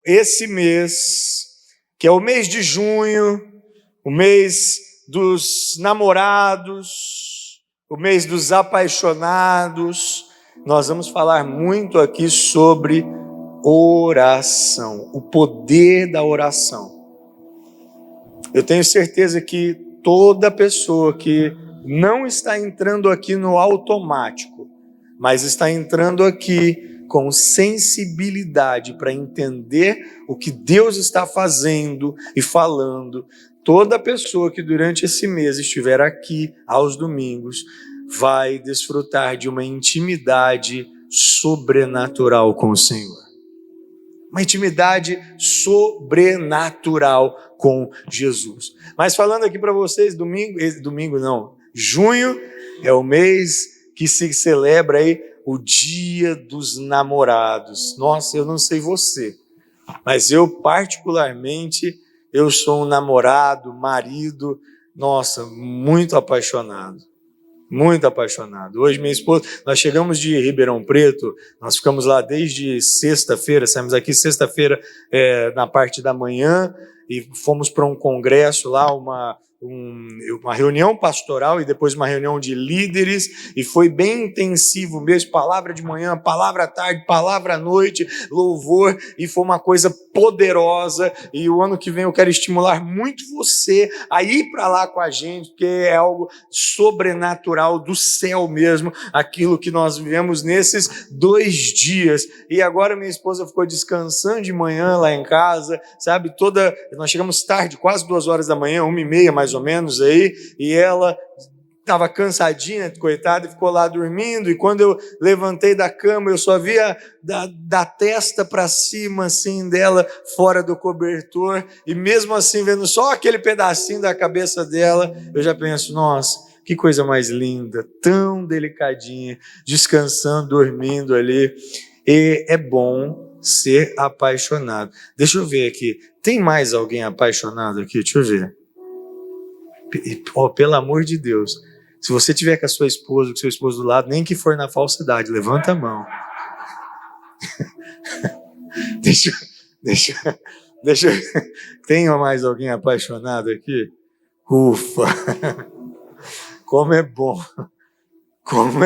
esse mês, que é o mês de junho, o mês dos namorados, o mês dos apaixonados, nós vamos falar muito aqui sobre oração, o poder da oração. Eu tenho certeza que toda pessoa que não está entrando aqui no automático, mas está entrando aqui com sensibilidade para entender o que Deus está fazendo e falando, toda pessoa que durante esse mês estiver aqui aos domingos vai desfrutar de uma intimidade sobrenatural com o Senhor. Uma intimidade sobrenatural com Jesus. Mas falando aqui para vocês, junho é o mês que se celebra aí o Dia dos Namorados. Nossa, eu não sei você, mas eu particularmente, eu sou um namorado, marido, nossa, muito apaixonado. Muito apaixonado. Hoje minha esposa, nós chegamos de Ribeirão Preto, nós ficamos lá desde sexta-feira, saímos aqui sexta-feira na parte da manhã e fomos para um congresso lá, uma reunião pastoral e depois uma reunião de líderes, e foi bem intensivo mesmo, palavra de manhã, palavra à tarde, palavra à noite, louvor, e foi uma coisa poderosa. E o ano que vem eu quero estimular muito você a ir para lá com a gente, porque é algo sobrenatural do céu mesmo, aquilo que nós vivemos nesses 2 dias. E agora minha esposa ficou descansando de manhã lá em casa, sabe, nós chegamos tarde, quase 2 horas da manhã, 1h30 mais ou menos aí, e ela estava cansadinha, coitada, e ficou lá dormindo, e quando eu levantei da cama, eu só via da testa para cima, assim, dela, fora do cobertor, e mesmo assim, vendo só aquele pedacinho da cabeça dela, eu já penso, nossa, que coisa mais linda, tão delicadinha, descansando, dormindo ali. E é bom ser apaixonado. Deixa eu ver aqui, tem mais alguém apaixonado aqui? Deixa eu ver. Oh, pelo amor de Deus, se você tiver com a sua esposa, com o seu esposo do lado, nem que for na falsidade, levanta a mão. Deixa eu... Tem mais alguém apaixonado aqui? Ufa! Como é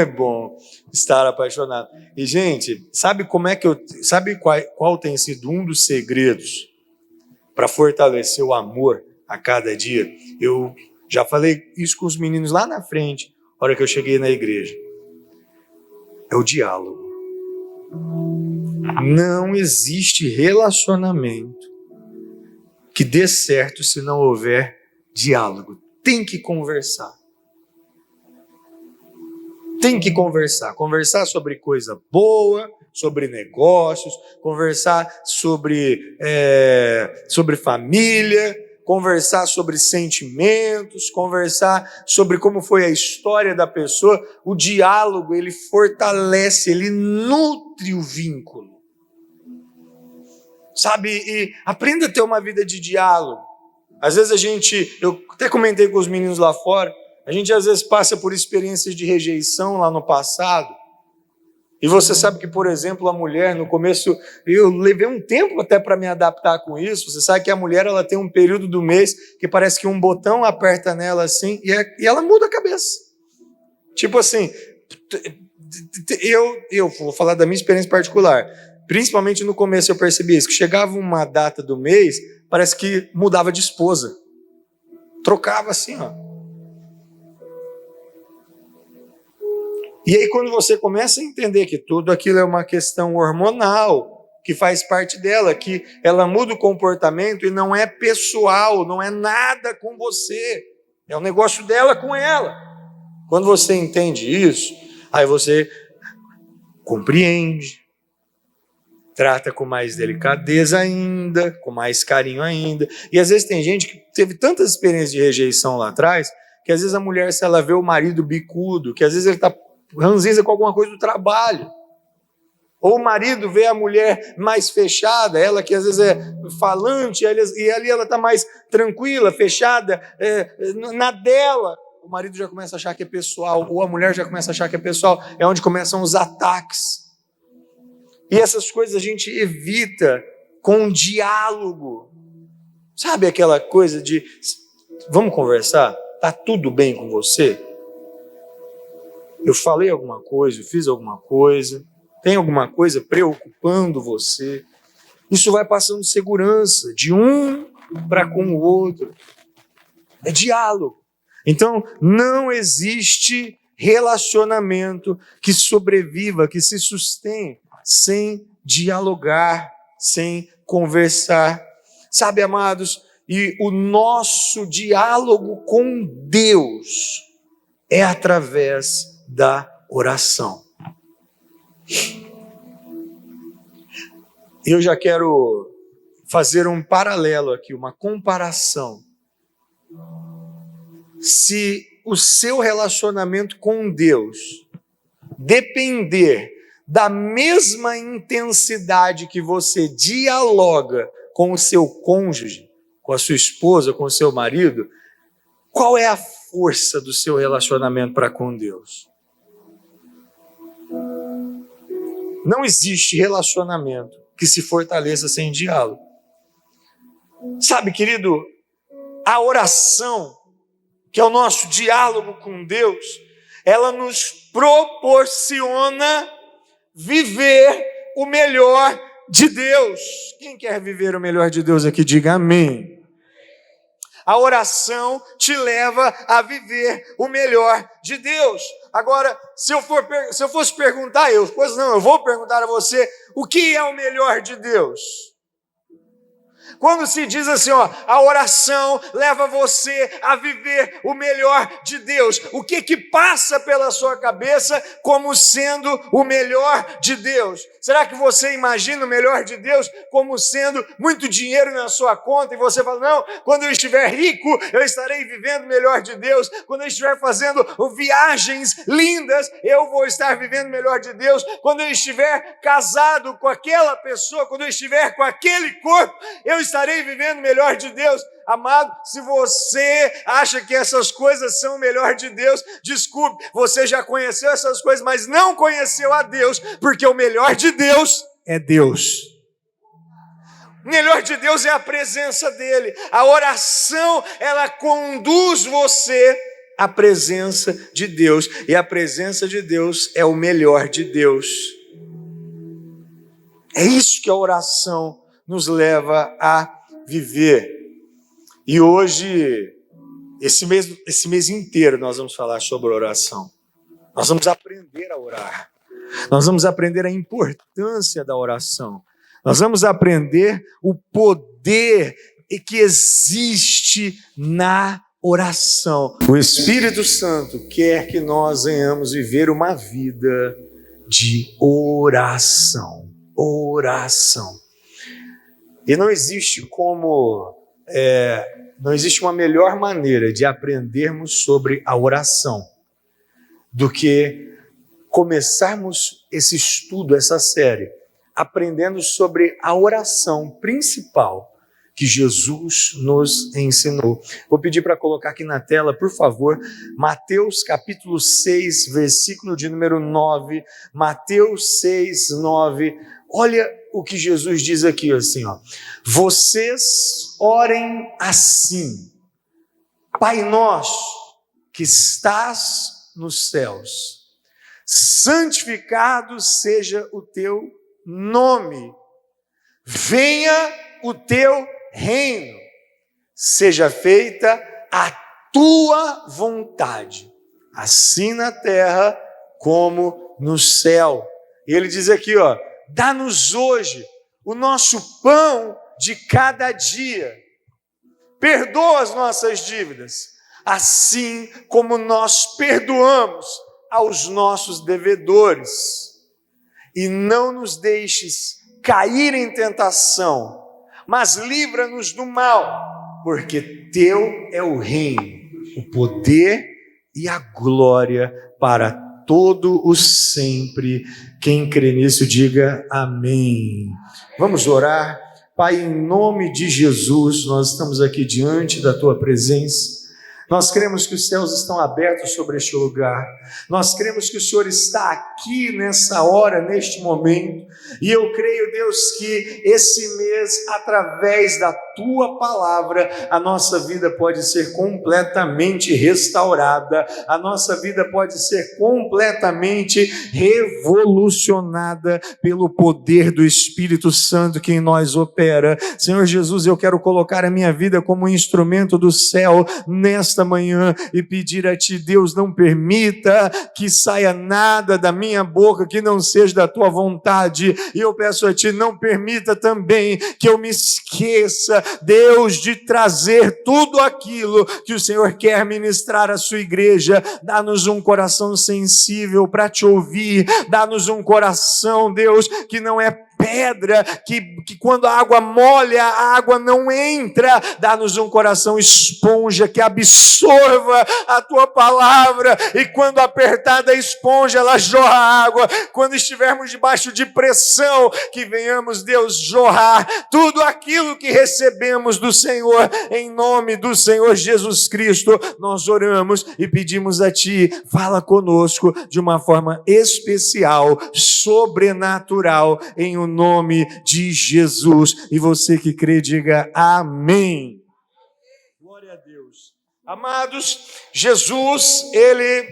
bom estar apaixonado. E, gente, sabe qual tem sido um dos segredos para fortalecer o amor a cada dia? Eu já falei isso com os meninos lá na frente, na hora que eu cheguei na igreja. É o diálogo. Não existe relacionamento que dê certo se não houver diálogo. Tem que conversar. Tem que conversar sobre coisa boa, sobre negócios, conversar sobre família, conversar sobre sentimentos, conversar sobre como foi a história da pessoa. O diálogo, ele fortalece, ele nutre o vínculo. Sabe, e aprenda a ter uma vida de diálogo. Às vezes eu até comentei com os meninos lá fora, a gente às vezes passa por experiências de rejeição lá no passado. E você sabe que, por exemplo, a mulher, no começo, eu levei um tempo até para me adaptar com isso. Você sabe que a mulher, ela tem um período do mês que parece que um botão aperta nela assim e ela muda a cabeça. Tipo assim, eu vou falar da minha experiência particular. Principalmente no começo eu percebi isso, que chegava uma data do mês, parece que mudava de esposa. Trocava assim, ó. E aí quando você começa a entender que tudo aquilo é uma questão hormonal, que faz parte dela, que ela muda o comportamento e não é pessoal, não é nada com você, é um negócio dela com ela. Quando você entende isso, aí você compreende, trata com mais delicadeza ainda, com mais carinho ainda. E às vezes tem gente que teve tantas experiências de rejeição lá atrás, que às vezes a mulher, se ela vê o marido bicudo, que às vezes ele está ranzinza com alguma coisa do trabalho, ou o marido vê a mulher mais fechada, ela que às vezes é falante, e ali ela está mais tranquila, fechada, na dela, o marido já começa a achar que é pessoal, ou a mulher já começa a achar que é pessoal, é onde começam os ataques. E essas coisas a gente evita com diálogo. Sabe aquela coisa de, vamos conversar? Tá tudo bem com você? Eu falei alguma coisa, eu fiz alguma coisa, tem alguma coisa preocupando você? Isso vai passando segurança de um para com o outro. É diálogo. Então, não existe relacionamento que sobreviva, que se sustente sem dialogar, sem conversar. Sabe, amados, e o nosso diálogo com Deus é através da oração. Eu já quero fazer um paralelo aqui, uma comparação. Se o seu relacionamento com Deus depender da mesma intensidade que você dialoga com o seu cônjuge, com a sua esposa, com o seu marido, qual é a força do seu relacionamento para com Deus? Não existe relacionamento que se fortaleça sem diálogo. Sabe, querido, a oração, que é o nosso diálogo com Deus, ela nos proporciona viver o melhor de Deus. Quem quer viver o melhor de Deus aqui, diga amém. A oração te leva a viver o melhor de Deus. Agora, se eu fosse perguntar, eu vou perguntar a você, o que é o melhor de Deus? Quando se diz assim, a oração leva você a viver o melhor de Deus, o que passa pela sua cabeça como sendo o melhor de Deus? Será que você imagina o melhor de Deus como sendo muito dinheiro na sua conta e você fala, não, quando eu estiver rico, eu estarei vivendo o melhor de Deus, quando eu estiver fazendo viagens lindas, eu vou estar vivendo o melhor de Deus, quando eu estiver casado com aquela pessoa, quando eu estiver com aquele corpo, eu estarei vivendo o melhor de Deus. Amado, se você acha que essas coisas são o melhor de Deus, desculpe, você já conheceu essas coisas, mas não conheceu a Deus, porque o melhor de Deus é Deus. O melhor de Deus é a presença dEle. A oração, ela conduz você à presença de Deus, e a presença de Deus é o melhor de Deus. É isso que a oração nos leva a viver. E hoje, esse mês inteiro, nós vamos falar sobre oração. Nós vamos aprender a orar. Nós vamos aprender a importância da oração. Nós vamos aprender o poder que existe na oração. O Espírito Santo quer que nós venhamos viver uma vida de oração. Oração. E não existe uma melhor maneira de aprendermos sobre a oração do que começarmos esse estudo, essa série, aprendendo sobre a oração principal que Jesus nos ensinou. Vou pedir para colocar aqui na tela, por favor, Mateus capítulo 6, versículo de número 9, Mateus 6, 9, olha o que Jesus diz aqui, assim, vocês orem assim, Pai nosso que estás nos céus, santificado seja o teu nome, venha o teu reino, seja feita a tua vontade, assim na terra como no céu. E ele diz aqui, dá-nos hoje o nosso pão de cada dia. Perdoa as nossas dívidas, assim como nós perdoamos aos nossos devedores. E não nos deixes cair em tentação, mas livra-nos do mal, porque teu é o reino, o poder e a glória para todo o sempre. Quem crê nisso, diga amém. Vamos orar. Pai, em nome de Jesus, nós estamos aqui diante da tua presença, Nós cremos que os céus estão abertos sobre este lugar. Nós cremos que o Senhor está aqui nessa hora, neste momento. E eu creio, Deus, que esse mês, através da Tua palavra, a nossa vida pode ser completamente restaurada. A nossa vida pode ser completamente revolucionada pelo poder do Espírito Santo que em nós opera. Senhor Jesus, eu quero colocar a minha vida como um instrumento do céu nesta manhã e pedir a Ti, Deus, não permita que saia nada da minha boca que não seja da Tua vontade. E eu peço a Ti, não permita também que eu me esqueça, Deus, de trazer tudo aquilo que o Senhor quer ministrar à Sua igreja. Dá-nos um coração sensível para Te ouvir. Dá-nos um coração, Deus, que não é pedra, que quando a água molha, a água não entra. Dá-nos um coração esponja que absorva a Tua palavra, e quando apertada a esponja, ela jorra água. Quando estivermos debaixo de pressão, que venhamos, Deus, jorrar tudo aquilo que recebemos do Senhor. Em nome do Senhor Jesus Cristo, nós oramos e pedimos a Ti, fala conosco de uma forma especial, sobrenatural, em o nome de Jesus. E você que crê, diga amém. Glória a Deus. Amados, Jesus, ele,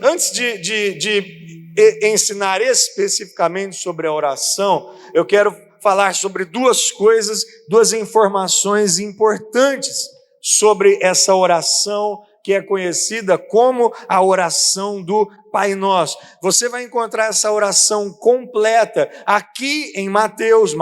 antes de ensinar especificamente sobre a oração, eu quero falar sobre duas coisas, duas informações importantes sobre essa oração que é conhecida como a oração do Pai Nosso. Você vai encontrar essa oração completa aqui em Mateus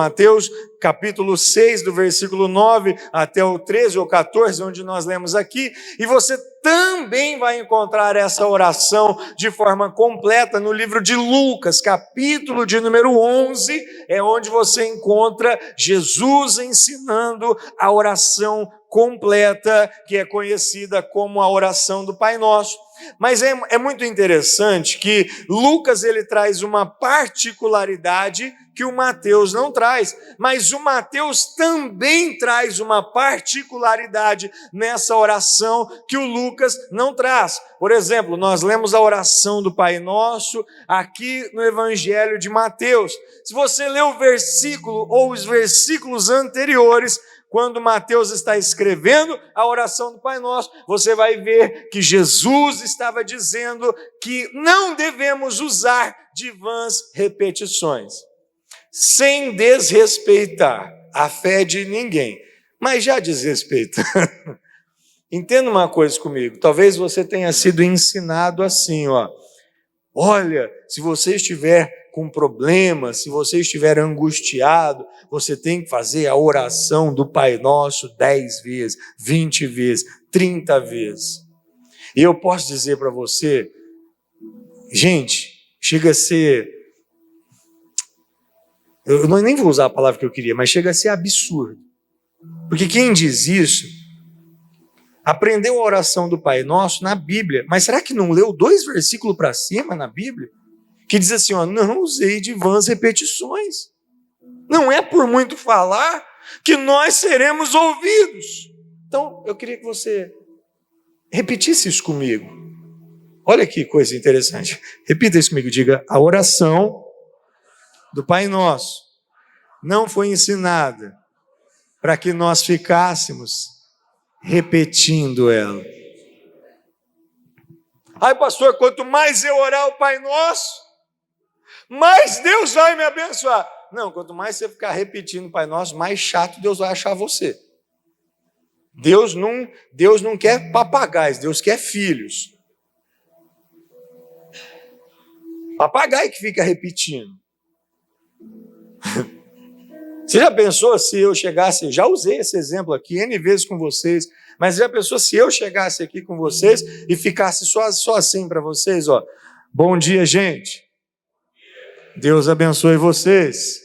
capítulo 6, do versículo 9 até o 13 ou 14, onde nós lemos aqui, e você também vai encontrar essa oração de forma completa no livro de Lucas, capítulo de número 11, é onde você encontra Jesus ensinando a oração completa, que é conhecida como a oração do Pai Nosso. Mas é muito interessante que Lucas ele traz uma particularidade que o Mateus não traz, mas o Mateus também traz uma particularidade nessa oração que o Lucas não traz. Por exemplo, nós lemos a oração do Pai Nosso aqui no Evangelho de Mateus. Se você ler o versículo ou os versículos anteriores, quando Mateus está escrevendo a oração do Pai Nosso, você vai ver que Jesus estava dizendo que não devemos usar de vãs repetições, sem desrespeitar a fé de ninguém, mas já desrespeitando. Entenda uma coisa comigo, talvez você tenha sido ensinado assim, olha, se você estiver com problemas, se você estiver angustiado, você tem que fazer a oração do Pai Nosso 10 vezes, 20 vezes, 30 vezes. E eu posso dizer para você, gente, chega a ser, eu nem vou usar a palavra que eu queria, mas chega a ser absurdo. Porque quem diz isso, aprendeu a oração do Pai Nosso na Bíblia, mas será que não leu 2 versículos para cima na Bíblia? Que diz assim, não usei de vãs repetições. Não é por muito falar que nós seremos ouvidos. Então, eu queria que você repetisse isso comigo. Olha que coisa interessante. Repita isso comigo, diga, a oração do Pai Nosso não foi ensinada para que nós ficássemos repetindo ela. Ai, pastor, quanto mais eu orar o Pai Nosso, mais Deus vai me abençoar. Não, quanto mais você ficar repetindo o Pai Nosso, mais chato Deus vai achar você. Deus não quer papagaios, Deus quer filhos. Papagaio que fica repetindo. Você já pensou se eu chegasse, já usei esse exemplo aqui N vezes com vocês, mas já pensou se eu chegasse aqui com vocês e ficasse só assim para vocês, bom dia, gente. Deus abençoe vocês.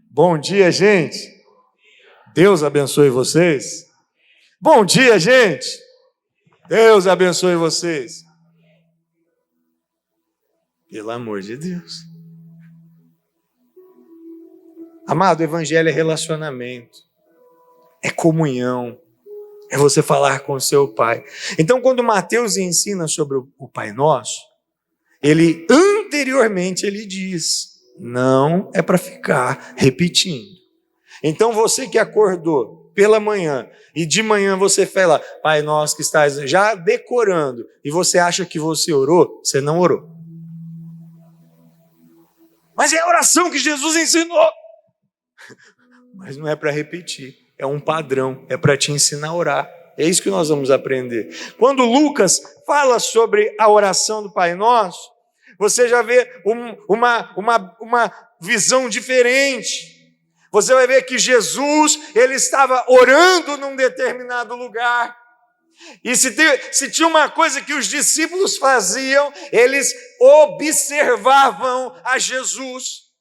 Bom dia, gente. Deus abençoe vocês. Bom dia, gente. Deus abençoe vocês. Pelo amor de Deus. Amado, o Evangelho é relacionamento, é comunhão, É você falar com o seu Pai. Então, quando Mateus ensina sobre o Pai Nosso, ele anteriormente ele diz, não é para ficar repetindo. Então, você que acordou pela manhã e de manhã você fala, Pai Nosso que estás já decorando, e você acha que você orou, você não orou. Mas é a oração que Jesus ensinou. Mas não é para repetir, é um padrão, é para te ensinar a orar. É isso que nós vamos aprender. Quando Lucas fala sobre a oração do Pai Nosso, você já vê uma visão diferente. Você vai ver que Jesus, ele estava orando num determinado lugar. E se tinha uma coisa que os discípulos faziam, eles observavam a Jesus.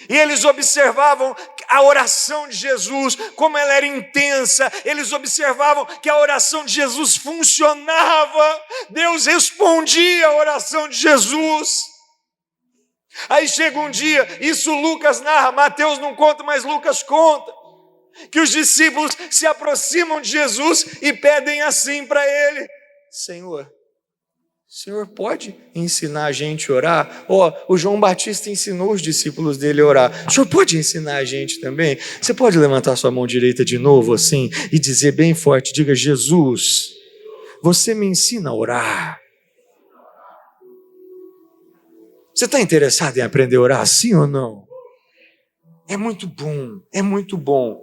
E eles observavam a oração de Jesus, como ela era intensa. Eles observavam que a oração de Jesus funcionava. Deus respondia a oração de Jesus. Aí chega um dia, isso Lucas narra, Mateus não conta, mas Lucas conta, que os discípulos se aproximam de Jesus e pedem assim para ele: Senhor, o Senhor pode ensinar a gente a orar? O João Batista ensinou os discípulos dele a orar. O Senhor pode ensinar a gente também? Você pode levantar sua mão direita de novo assim e dizer bem forte, diga, Jesus, você me ensina a orar. Você está interessado em aprender a orar, sim ou não? É muito bom, é muito bom.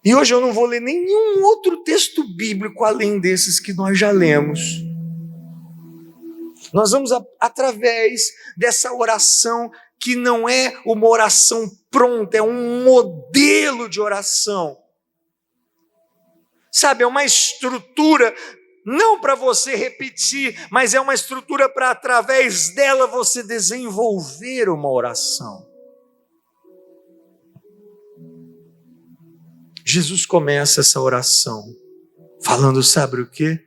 E hoje eu não vou ler nenhum outro texto bíblico além desses que nós já lemos. Nós vamos, através dessa oração, que não é uma oração pronta, é um modelo de oração. Sabe, é uma estrutura, não para você repetir, mas é uma estrutura para, através dela, você desenvolver uma oração. Jesus começa essa oração falando, sabe o quê?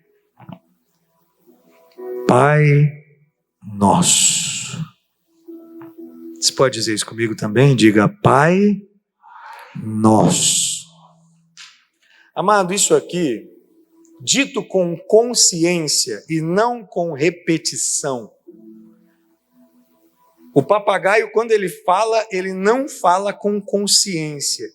Pai Nosso. Você pode dizer isso comigo também? Diga, Pai Nosso. Amado, isso aqui, dito com consciência e não com repetição. O papagaio, quando ele fala, ele não fala com consciência.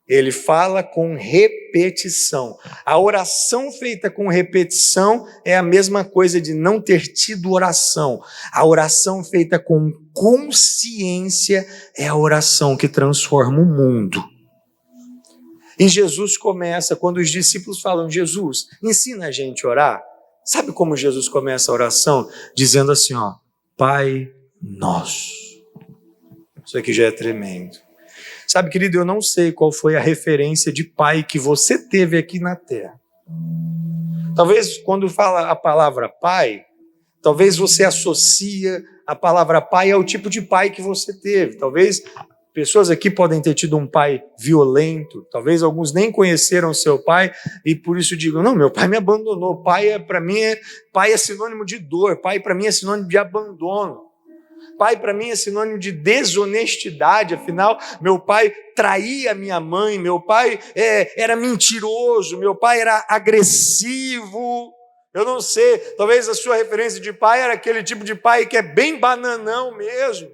Ele fala com repetição. A oração feita com repetição é a mesma coisa de não ter tido oração. A oração feita com consciência é a oração que transforma o mundo. E Jesus começa, quando os discípulos falam, Jesus, ensina a gente a orar. Sabe como Jesus começa a oração? Dizendo assim, Pai Nosso. Isso aqui já é tremendo. Sabe, querido, eu não sei qual foi a referência de pai que você teve aqui na terra. Talvez quando fala a palavra pai, talvez você associa a palavra pai ao tipo de pai que você teve. Talvez pessoas aqui podem ter tido um pai violento, talvez alguns nem conheceram seu pai e por isso digam, não, meu pai me abandonou. Pai para mim pai é sinônimo de dor, pai para mim é sinônimo de abandono. Pai para mim é sinônimo de desonestidade, afinal, meu pai traía minha mãe, meu pai era mentiroso, meu pai era agressivo. Eu não sei, talvez a sua referência de pai era aquele tipo de pai que é bem bananão mesmo,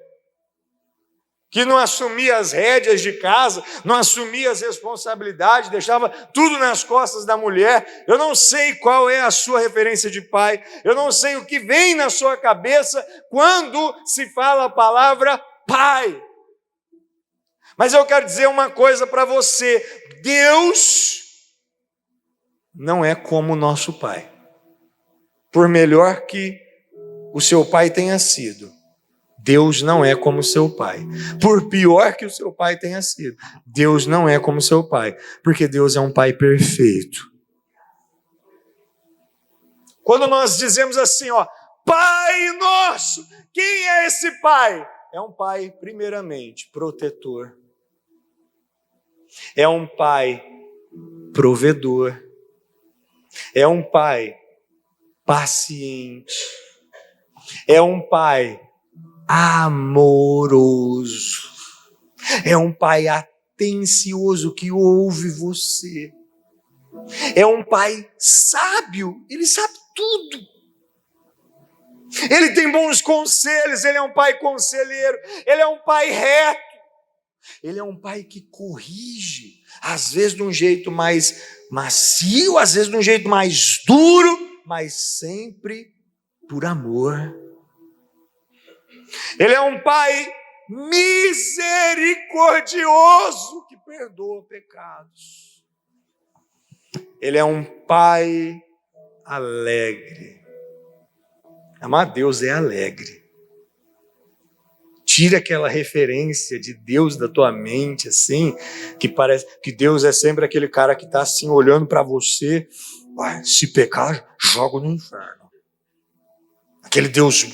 que não assumia as rédeas de casa, não assumia as responsabilidades, deixava tudo nas costas da mulher. Eu não sei qual é a sua referência de pai, eu não sei o que vem na sua cabeça quando se fala a palavra pai. Mas eu quero dizer uma coisa para você, Deus não é como o nosso pai. Por melhor que o seu pai tenha sido, Deus não é como seu pai. Por pior que o seu pai tenha sido, Deus não é como seu pai, porque Deus é um pai perfeito. Quando nós dizemos assim, Pai Nosso, quem é esse pai? É um pai, primeiramente, protetor. É um pai provedor. É um pai paciente. É um pai amoroso, é um pai atencioso que ouve você. É um pai sábio, ele sabe tudo. Ele tem bons conselhos, ele é um pai conselheiro, ele é um pai reto. Ele é um pai que corrige, às vezes de um jeito mais macio, às vezes de um jeito mais duro, mas sempre por amor. Ele é um pai misericordioso que perdoa pecados. Ele é um pai alegre. Amar Deus é alegre. Tira aquela referência de Deus da tua mente, assim, que parece que Deus é sempre aquele cara que está assim, olhando para você. Se pecar, joga no inferno. Aquele Deus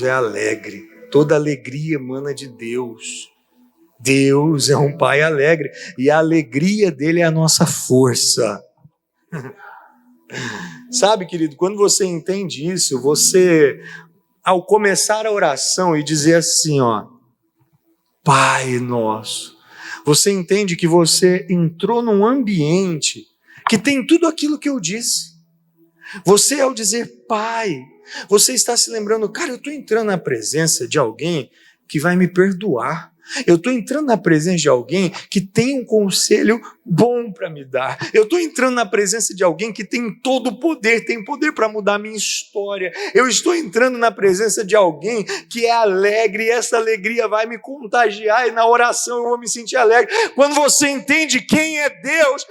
é alegre. Toda alegria emana de Deus. Deus é um pai alegre. E a alegria dele é a nossa força. Sabe, querido, quando você entende isso, você, ao começar a oração e dizer assim, ó, Pai nosso, você entende que você entrou num ambiente que tem tudo aquilo que eu disse. Você, ao dizer Pai, você está se lembrando, cara, eu estou entrando na presença de alguém que vai me perdoar. Eu estou entrando na presença de alguém que tem um conselho bom para me dar. Eu estou entrando na presença de alguém que tem todo o poder, tem poder para mudar a minha história. Eu estou entrando na presença de alguém que é alegre, e essa alegria vai me contagiar, e na oração eu vou me sentir alegre. Quando você entende quem é Deus,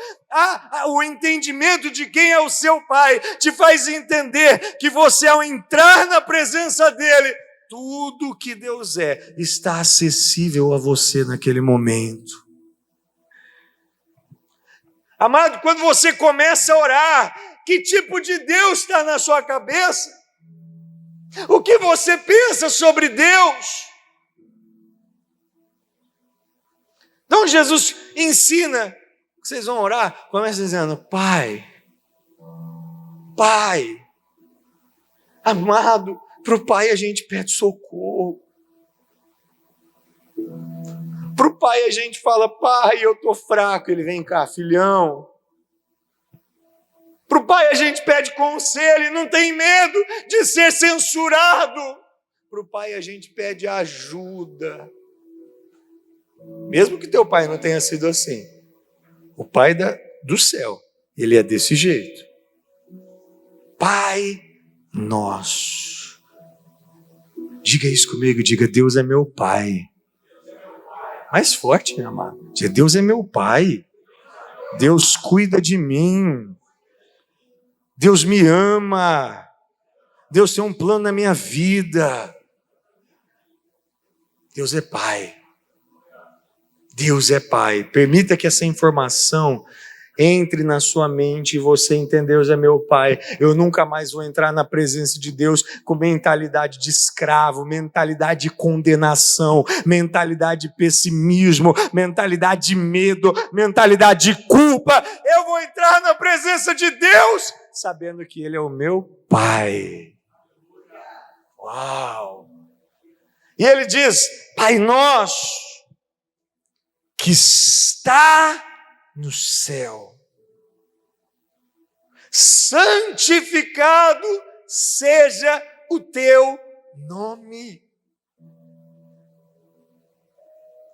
o entendimento de quem é o seu Pai te faz entender que você, ao entrar na presença dele, tudo que Deus é está acessível a você naquele momento. Amado, quando você começa a orar, que tipo de Deus está na sua cabeça? O que você pensa sobre Deus? Então Jesus ensina, vocês vão orar, começa dizendo, Pai, amado. Para o pai a gente pede socorro. Para o pai a gente fala, Pai, eu estou fraco. Ele vem cá, filhão. Para o pai a gente pede conselho e não tem medo de ser censurado. Para o pai a gente pede ajuda. Mesmo que teu pai não tenha sido assim. O pai do céu, ele é desse jeito. Pai nosso. Diga isso comigo, diga, Deus é meu Pai. Mais forte, meu amado. Diga, Deus é meu Pai. Deus cuida de mim. Deus me ama. Deus tem um plano na minha vida. Deus é Pai. Deus é Pai. Permita que essa informação entre na sua mente e você entender, Deus é meu Pai. Eu nunca mais vou entrar na presença de Deus com mentalidade de escravo, mentalidade de condenação, mentalidade de pessimismo, mentalidade de medo, mentalidade de culpa. Eu vou entrar na presença de Deus sabendo que Ele é o meu Pai. Uau! E Ele diz, Pai nosso, que está no céu, santificado seja o teu nome.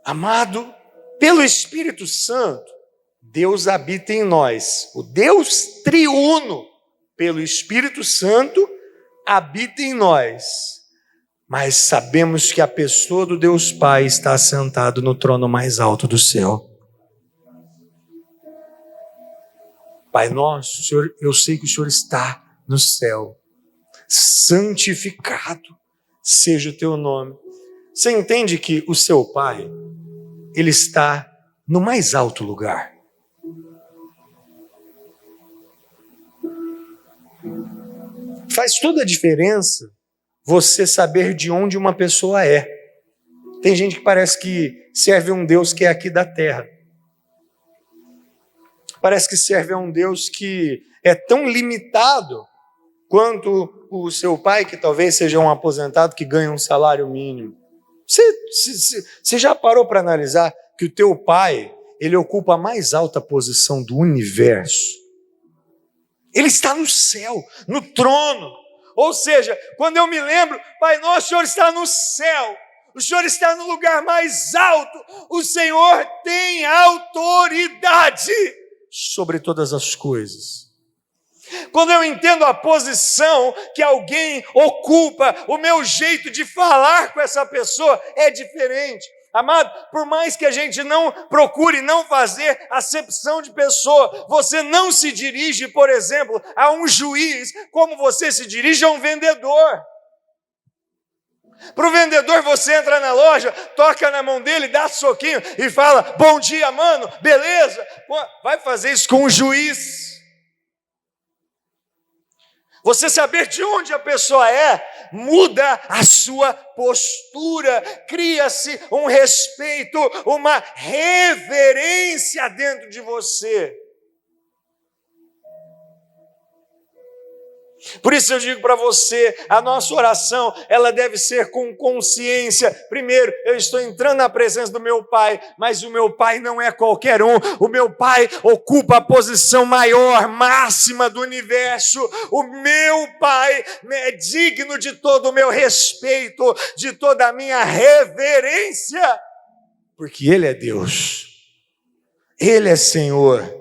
Amado, pelo Espírito Santo, Deus habita em nós. O Deus triuno, pelo Espírito Santo, habita em nós. Mas sabemos que a pessoa do Deus Pai está sentado no trono mais alto do céu. Pai nosso, Senhor, eu sei que o Senhor está no céu. Santificado seja o teu nome. Você entende que o seu Pai, Ele está no mais alto lugar. Faz toda a diferença você saber de onde uma pessoa é. Tem gente que parece que serve a um Deus que é aqui da terra. Parece que serve a um Deus que é tão limitado quanto o seu pai, que talvez seja um aposentado que ganha um salário mínimo. Você já parou para analisar que o teu pai, ele ocupa a mais alta posição do universo? Ele está no céu, no trono. Ou seja, quando eu me lembro, Pai nosso, o Senhor está no céu, o Senhor está no lugar mais alto, o Senhor tem autoridade sobre todas as coisas. Quando eu entendo a posição que alguém ocupa, o meu jeito de falar com essa pessoa é diferente. Amado, por mais que a gente não procure não fazer acepção de pessoa, você não se dirige, por exemplo, a um juiz como você se dirige a um vendedor. Para o vendedor, você entra na loja, toca na mão dele, dá soquinho e fala: bom dia, mano, beleza? Vai fazer isso com um juiz. Você saber de onde a pessoa é, muda a sua postura, cria-se um respeito, uma reverência dentro de você. Por isso eu digo para você, a nossa oração, ela deve ser com consciência. Primeiro, eu estou entrando na presença do meu Pai, mas o meu Pai não é qualquer um. O meu Pai ocupa a posição maior, máxima do universo. O meu Pai é digno de todo o meu respeito, de toda a minha reverência, porque Ele é Deus, Ele é Senhor.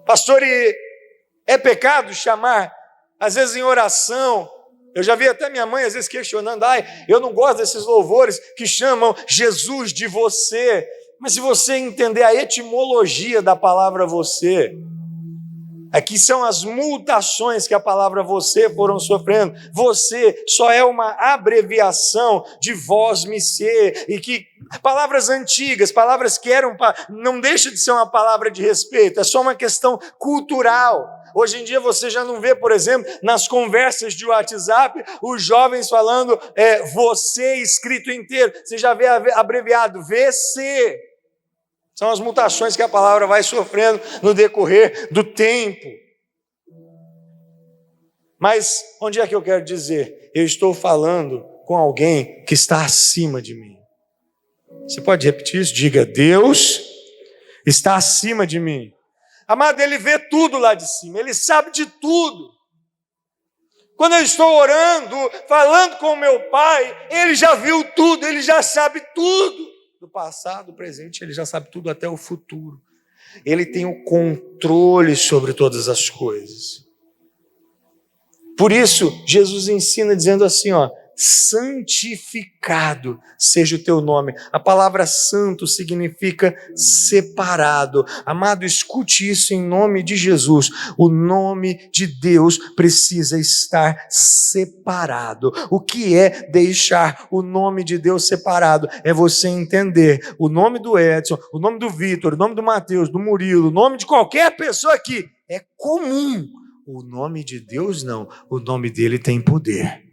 Pastor, e é pecado chamar, às vezes em oração, eu já vi até minha mãe às vezes questionando: eu não gosto desses louvores que chamam Jesus de você. Mas se você entender a etimologia da palavra você, aqui são as mutações que a palavra você foram sofrendo. Você só é uma abreviação de vós me ser, e que palavras antigas, palavras que eram, não deixa de ser uma palavra de respeito, é só uma questão cultural. Hoje em dia você já não vê, por exemplo, nas conversas de WhatsApp, os jovens falando você escrito inteiro, você já vê abreviado VC. São as mutações que a palavra vai sofrendo no decorrer do tempo. Mas onde é que eu quero dizer? Eu estou falando com alguém que está acima de mim. Você pode repetir isso? Diga: Deus está acima de mim. Amado, Ele vê tudo lá de cima, Ele sabe de tudo. Quando eu estou orando, falando com o meu Pai, Ele já viu tudo, Ele já sabe tudo. Do passado, do presente, Ele já sabe tudo até o futuro. Ele tem o controle sobre todas as coisas. Por isso, Jesus ensina dizendo assim, santificado seja o teu nome. A palavra santo significa separado. Amado, escute isso em nome de Jesus. O nome de Deus precisa estar separado. O que é deixar o nome de Deus separado? É você entender o nome do Edson, o nome do Vitor, o nome do Mateus, do Murilo, o nome de qualquer pessoa aqui é comum. O nome de Deus não. O nome dele tem poder.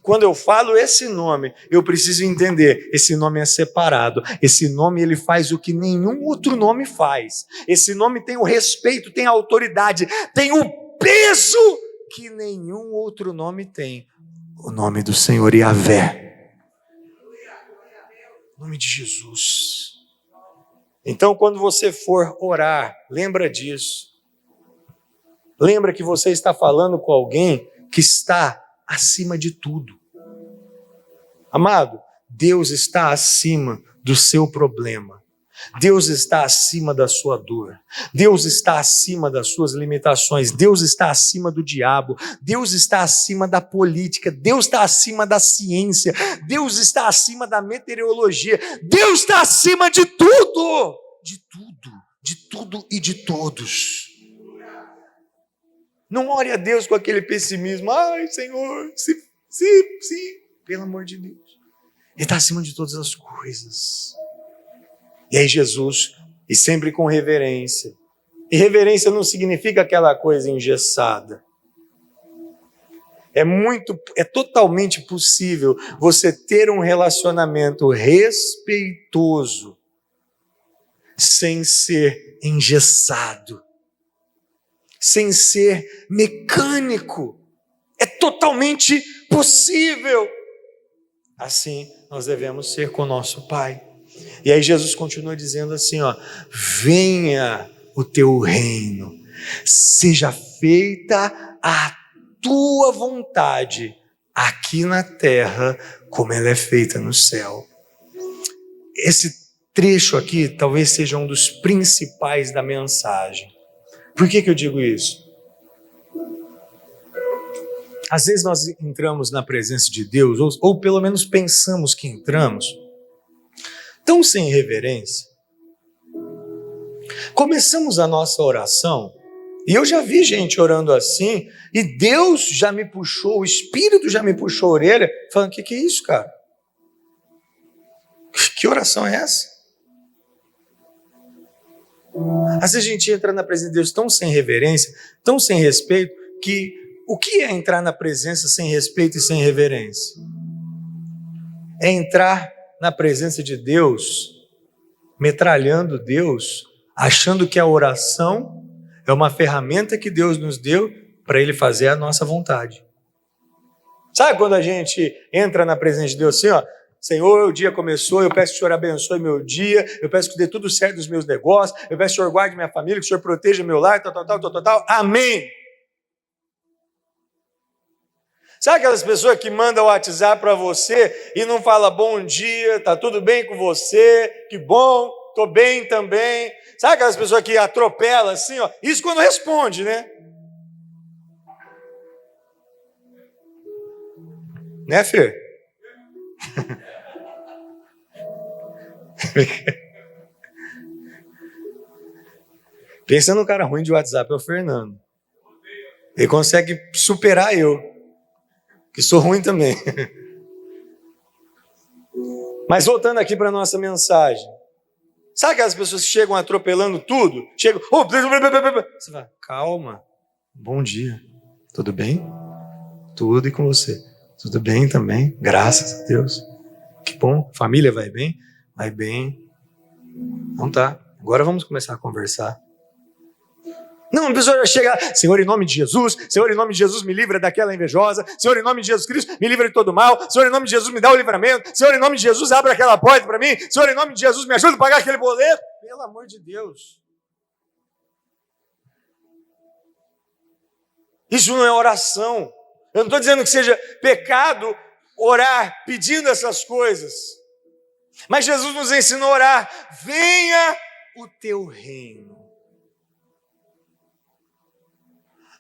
Quando eu falo esse nome, eu preciso entender, esse nome é separado, esse nome ele faz o que nenhum outro nome faz, esse nome tem o respeito, tem a autoridade, tem o peso que nenhum outro nome tem, o nome do Senhor Yahvé, o nome de Jesus. Então quando você for orar, lembra disso, lembra que você está falando com alguém que está acima de tudo. Amado, Deus está acima do seu problema. Deus está acima da sua dor. Deus está acima das suas limitações. Deus está acima do diabo. Deus está acima da política. Deus está acima da ciência. Deus está acima da meteorologia. Deus está acima de tudo. De tudo. De tudo e de todos. Não ore a Deus com aquele pessimismo. Senhor, se, pelo amor de Deus. Ele está acima de todas as coisas. E aí Jesus, e sempre com reverência. E reverência não significa aquela coisa engessada. É totalmente possível você ter um relacionamento respeitoso sem ser engessado, sem ser mecânico. É totalmente possível. Assim nós devemos ser com o nosso Pai. E aí Jesus continua dizendo assim, ó, venha o teu reino, seja feita a tua vontade, aqui na terra, como ela é feita no céu. Esse trecho aqui talvez seja um dos principais da mensagem. Por que eu digo isso? Às vezes nós entramos na presença de Deus, ou pelo menos pensamos que entramos, tão sem reverência. Começamos a nossa oração, e eu já vi gente orando assim, e Deus já me puxou, o Espírito já me puxou a orelha, falando, que é isso, cara? Que oração é essa? Às vezes a gente entra na presença de Deus tão sem reverência, tão sem respeito, que o que é entrar na presença sem respeito e sem reverência? É entrar na presença de Deus, metralhando Deus, achando que a oração é uma ferramenta que Deus nos deu para Ele fazer a nossa vontade. Sabe quando a gente entra na presença de Deus assim, ó, Senhor, o dia começou, eu peço que o Senhor abençoe meu dia, eu peço que dê tudo certo nos meus negócios, eu peço que o Senhor guarde minha família, que o Senhor proteja meu lar, tal, amém. Sabe aquelas pessoas que mandam o WhatsApp para você e não fala bom dia, tá tudo bem com você, que bom, tô bem também. Sabe aquelas pessoas que atropelam assim, ó? Isso quando responde, né? Né, Fer? Pensa no cara ruim de WhatsApp, é o Fernando. Ele consegue superar eu, que sou ruim também. Mas voltando aqui para a nossa mensagem. Sabe aquelas pessoas que chegam atropelando tudo? Chegam, você fala, calma, bom dia, tudo bem? Tudo e com você? Tudo bem também, graças a Deus. Que bom, família vai bem? Vai bem. Então tá, agora vamos começar a conversar. Não, a pessoa já chega, Senhor, em nome de Jesus, Senhor, em nome de Jesus, me livra daquela invejosa, Senhor, em nome de Jesus Cristo, me livra de todo mal, Senhor, em nome de Jesus, me dá o livramento, Senhor, em nome de Jesus, abre aquela porta para mim, Senhor, em nome de Jesus, me ajuda a pagar aquele boleto. Pelo amor de Deus. Isso não é oração. Eu não estou dizendo que seja pecado orar pedindo essas coisas, mas Jesus nos ensinou a orar, venha o teu reino.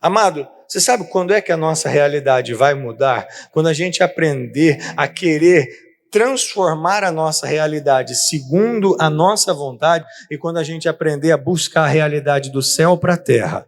Amado, você sabe quando é que a nossa realidade vai mudar? Quando a gente aprender a querer transformar a nossa realidade segundo a nossa vontade e quando a gente aprender a buscar a realidade do céu para a terra.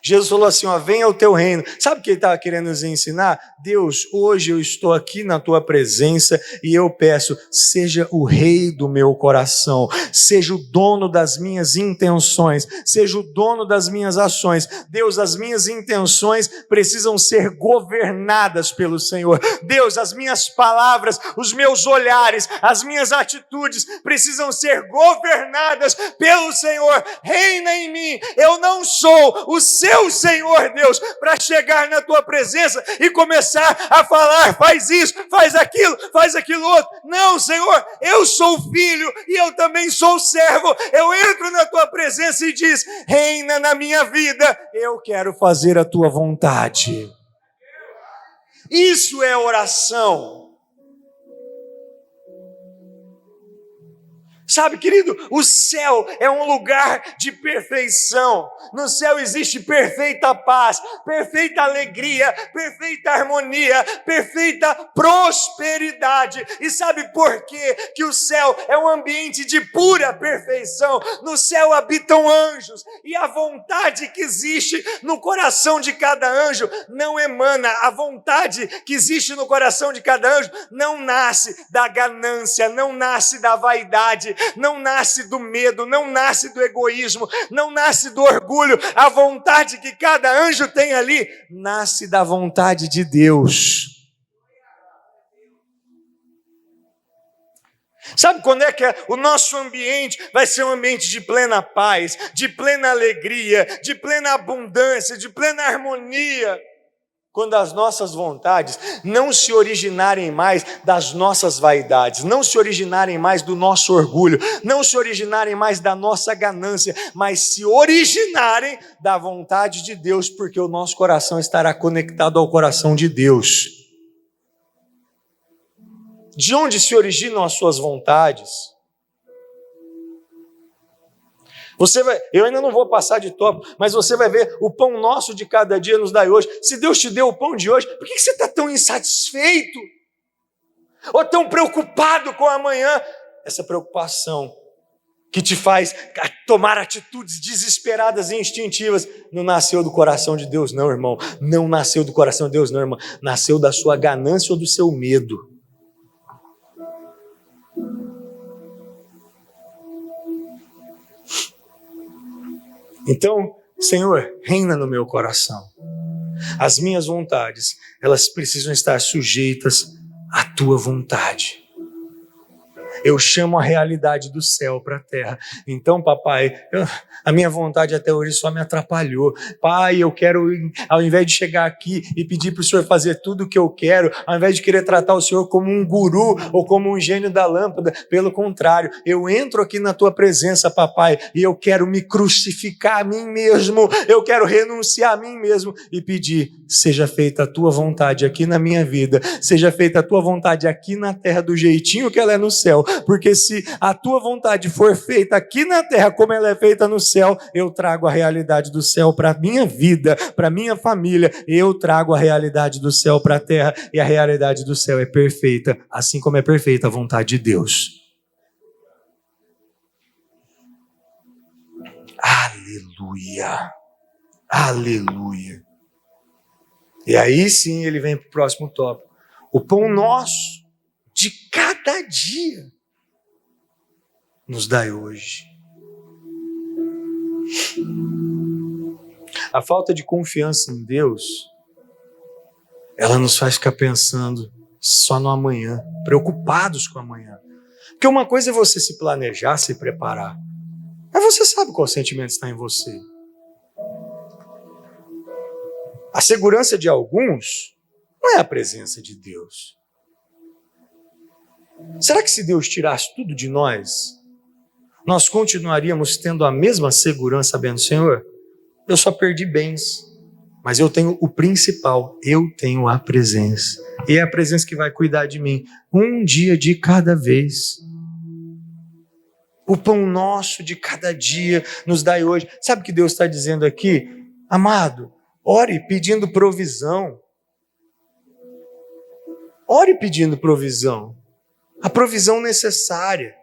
Jesus falou assim, ó, venha o teu reino. Sabe o que ele estava querendo nos ensinar? Deus, hoje eu estou aqui na tua presença e eu peço, seja o rei do meu coração, seja o dono das minhas intenções, seja o dono das minhas ações. Deus, as minhas intenções precisam ser governadas pelo Senhor. Deus, as minhas palavras, os meus olhares, as minhas atitudes precisam ser governadas pelo Senhor. Reina em mim, eu não sou o seu Senhor Deus, para chegar na tua presença e começar a falar, faz isso, faz aquilo outro. Não, Senhor, eu sou filho e eu também sou servo. Eu entro na tua presença e diz, reina na minha vida, eu quero fazer a tua vontade. Isso é oração. Sabe, querido, o céu é um lugar de perfeição. No céu existe perfeita paz, perfeita alegria, perfeita harmonia, perfeita prosperidade. E sabe por quê? Que o céu é um ambiente de pura perfeição. No céu habitam anjos e a vontade que existe no coração de cada anjo não emana. A vontade que existe no coração de cada anjo não nasce da ganância, não nasce da vaidade, não nasce do medo, não nasce do egoísmo, não nasce do orgulho. A vontade que cada anjo tem ali nasce da vontade de Deus. Sabe quando é que o nosso ambiente vai ser um ambiente de plena paz, de plena alegria, de plena abundância, de plena harmonia? quando as nossas vontades não se originarem mais das nossas vaidades, não se originarem mais do nosso orgulho, não se originarem mais da nossa ganância, mas se originarem da vontade de Deus, porque o nosso coração estará conectado ao coração de Deus. De onde se originam as suas vontades? Eu ainda não vou passar de tópico, mas você vai ver o pão nosso de cada dia nos dai hoje. Se Deus te deu o pão de hoje, por que você está tão insatisfeito? Ou tão preocupado com amanhã? Essa preocupação que te faz tomar atitudes desesperadas e instintivas, não nasceu do coração de Deus, não, irmão. Não nasceu do coração de Deus, não, irmão. Nasceu da sua ganância ou do seu medo. Então, Senhor, reina no meu coração. As minhas vontades, elas precisam estar sujeitas à tua vontade. Eu chamo a realidade do céu para a terra. Então, papai, a minha vontade até hoje só me atrapalhou. Pai, eu quero, ao invés de chegar aqui e pedir para o Senhor fazer tudo o que eu quero, ao invés de querer tratar o Senhor como um guru ou como um gênio da lâmpada, pelo contrário, eu entro aqui na tua presença, papai, e eu quero me crucificar a mim mesmo, eu quero renunciar a mim mesmo e pedir, seja feita a tua vontade aqui na minha vida, seja feita a tua vontade aqui na terra do jeitinho que ela é no céu, porque se a tua vontade for feita aqui na terra como ela é feita no céu, eu trago a realidade do céu para a minha vida, para a minha família, eu trago a realidade do céu para a terra, e a realidade do céu é perfeita, assim como é perfeita a vontade de Deus. Aleluia, aleluia. E aí sim ele vem para o próximo tópico. O pão nosso de cada dia nos dai hoje. A falta de confiança em Deus, ela nos faz ficar pensando só no amanhã, preocupados com o amanhã. Porque uma coisa é você se planejar, se preparar, mas você sabe qual sentimento está em você. A segurança de alguns não é a presença de Deus. Será que se Deus tirasse tudo de nós, nós continuaríamos tendo a mesma segurança, sabendo, Senhor, eu só perdi bens, mas eu tenho o principal, eu tenho a presença. E é a presença que vai cuidar de mim, um dia de cada vez. O pão nosso de cada dia nos dai hoje. Sabe o que Deus está dizendo aqui? Amado, ore pedindo provisão. Ore pedindo provisão. A provisão necessária.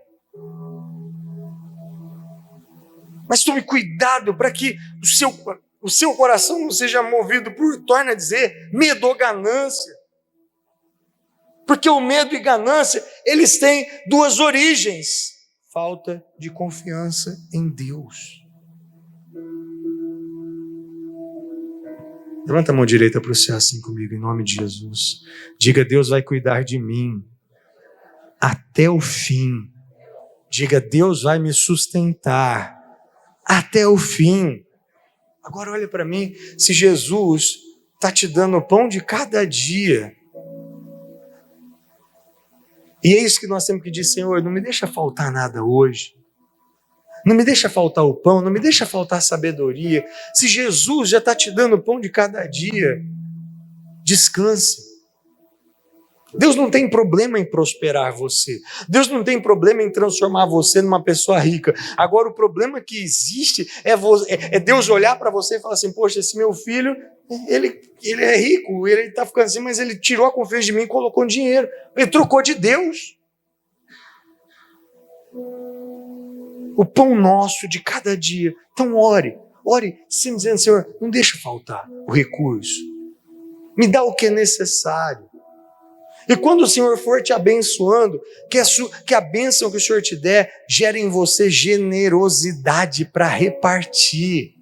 Mas tome cuidado para que o seu coração não seja movido por, torna a dizer, medo ou ganância. Porque o medo e ganância, eles têm duas origens. Falta de confiança em Deus. Levanta a mão direita para o céu assim comigo, em nome de Jesus. Diga, Deus vai cuidar de mim até o fim. Diga, Deus vai me sustentar até o fim. Agora olha para mim, se Jesus está te dando o pão de cada dia, e é isso que nós temos que dizer, Senhor, não me deixa faltar nada hoje, não me deixa faltar o pão, não me deixa faltar sabedoria. Se Jesus já está te dando o pão de cada dia, descanse. Deus não tem problema em prosperar você. Deus não tem problema em transformar você numa pessoa rica. Agora, o problema que existe é Deus olhar para você e falar assim, poxa, esse meu filho, ele é rico, ele está ficando assim, mas ele tirou a confiança de mim e colocou dinheiro. Ele trocou de Deus. O pão nosso de cada dia. Então ore sempre dizendo, Senhor, não deixa faltar o recurso. Me dá o que é necessário. E quando o Senhor for te abençoando, que a bênção que o Senhor te der, gere em você generosidade para repartir.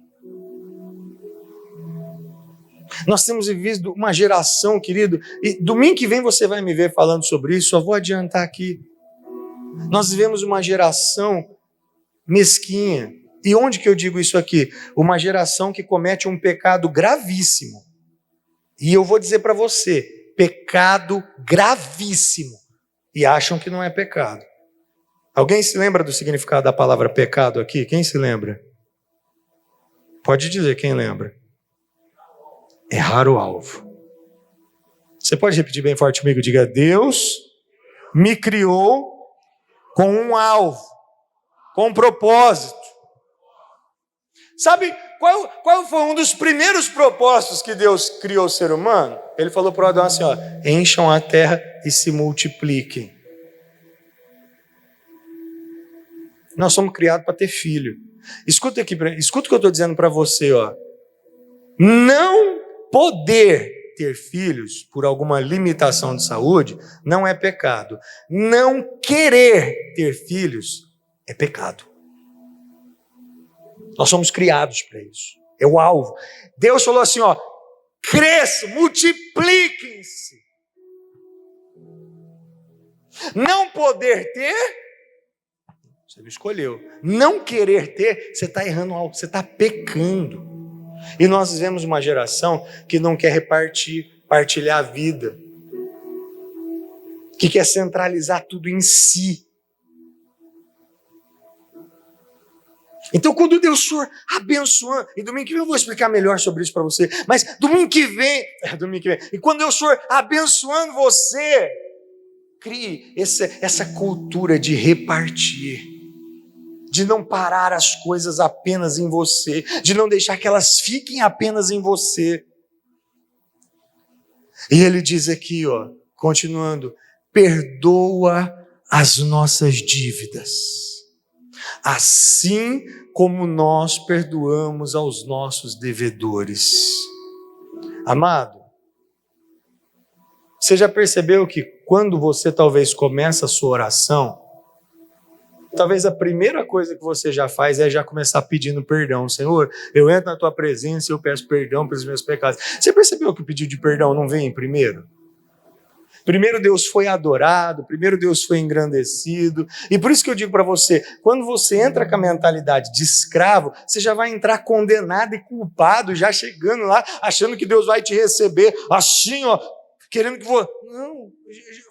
Nós temos vivido uma geração, querido, e domingo que vem você vai me ver falando sobre isso, só vou adiantar aqui. Nós vivemos uma geração mesquinha. E onde que eu digo isso aqui? Uma geração que comete um pecado gravíssimo. E eu vou dizer para você, pecado gravíssimo. E acham que não é pecado. Alguém se lembra do significado da palavra pecado aqui? Quem se lembra? Pode dizer quem lembra. Errar o alvo. Você pode repetir bem forte comigo? Diga: Deus me criou com um alvo, com um propósito. Sabe qual foi um dos primeiros propósitos que Deus criou o ser humano? Ele falou para o Adão assim, ó: encham a terra e se multipliquem. Nós somos criados para ter filho. Escuta aqui, escuta o que eu estou dizendo para você, ó. Não poder ter filhos por alguma limitação de saúde não é pecado. Não querer ter filhos é pecado. Nós somos criados para isso. É o alvo. Deus falou assim, ó: cresçam, multipliquem-se. Não poder ter, você não escolheu. Não querer ter, você está errando algo, você está pecando. E nós vivemos uma geração que não quer partilhar a vida, que quer centralizar tudo em si. Então, quando Deus for abençoando, e domingo que vem eu vou explicar melhor sobre isso para você, mas domingo que vem, e quando Deus for abençoando você, crie essa cultura de repartir, de não parar as coisas apenas em você, de não deixar que elas fiquem apenas em você. E ele diz aqui, ó, continuando: perdoa as nossas dívidas, assim como nós perdoamos aos nossos devedores. Amado, você já percebeu que quando você talvez começa a sua oração, talvez a primeira coisa que você já faz é já começar pedindo perdão. Senhor, eu entro na tua presença e eu peço perdão pelos meus pecados. Você percebeu que o pedido de perdão não vem primeiro? Primeiro Deus foi adorado, primeiro Deus foi engrandecido. E por isso que eu digo para você, quando você entra com a mentalidade de escravo, você já vai entrar condenado e culpado, já chegando lá, achando que Deus vai te receber assim, ó, querendo que você... Não,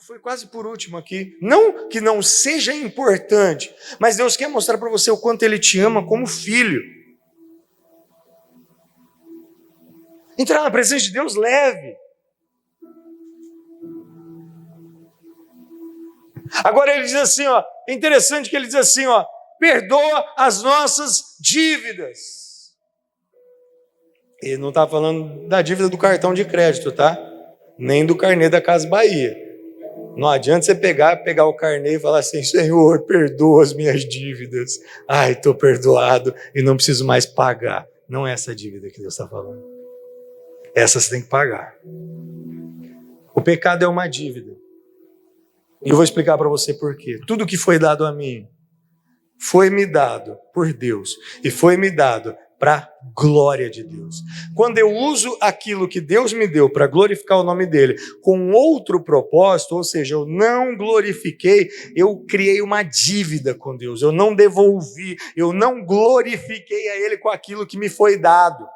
foi quase por último aqui. Não que não seja importante, mas Deus quer mostrar para você o quanto Ele te ama como filho. Entrar na presença de Deus leve. Agora ele diz assim, ó, é interessante que ele diz assim, ó: perdoa as nossas dívidas. Ele não está falando da dívida do cartão de crédito, tá? Nem do carnê da Casa Bahia. Não adianta você pegar o carnê e falar assim: Senhor, perdoa as minhas dívidas. Ai, estou perdoado e não preciso mais pagar. Não é essa dívida que Deus está falando. Essa você tem que pagar. O pecado é uma dívida. E eu vou explicar para você por quê. Tudo que foi dado a mim, foi me dado por Deus. E foi me dado para a glória de Deus. Quando eu uso aquilo que Deus me deu para glorificar o nome dele com outro propósito, ou seja, eu não glorifiquei, eu criei uma dívida com Deus. Eu não devolvi, eu não glorifiquei a ele com aquilo que me foi dado.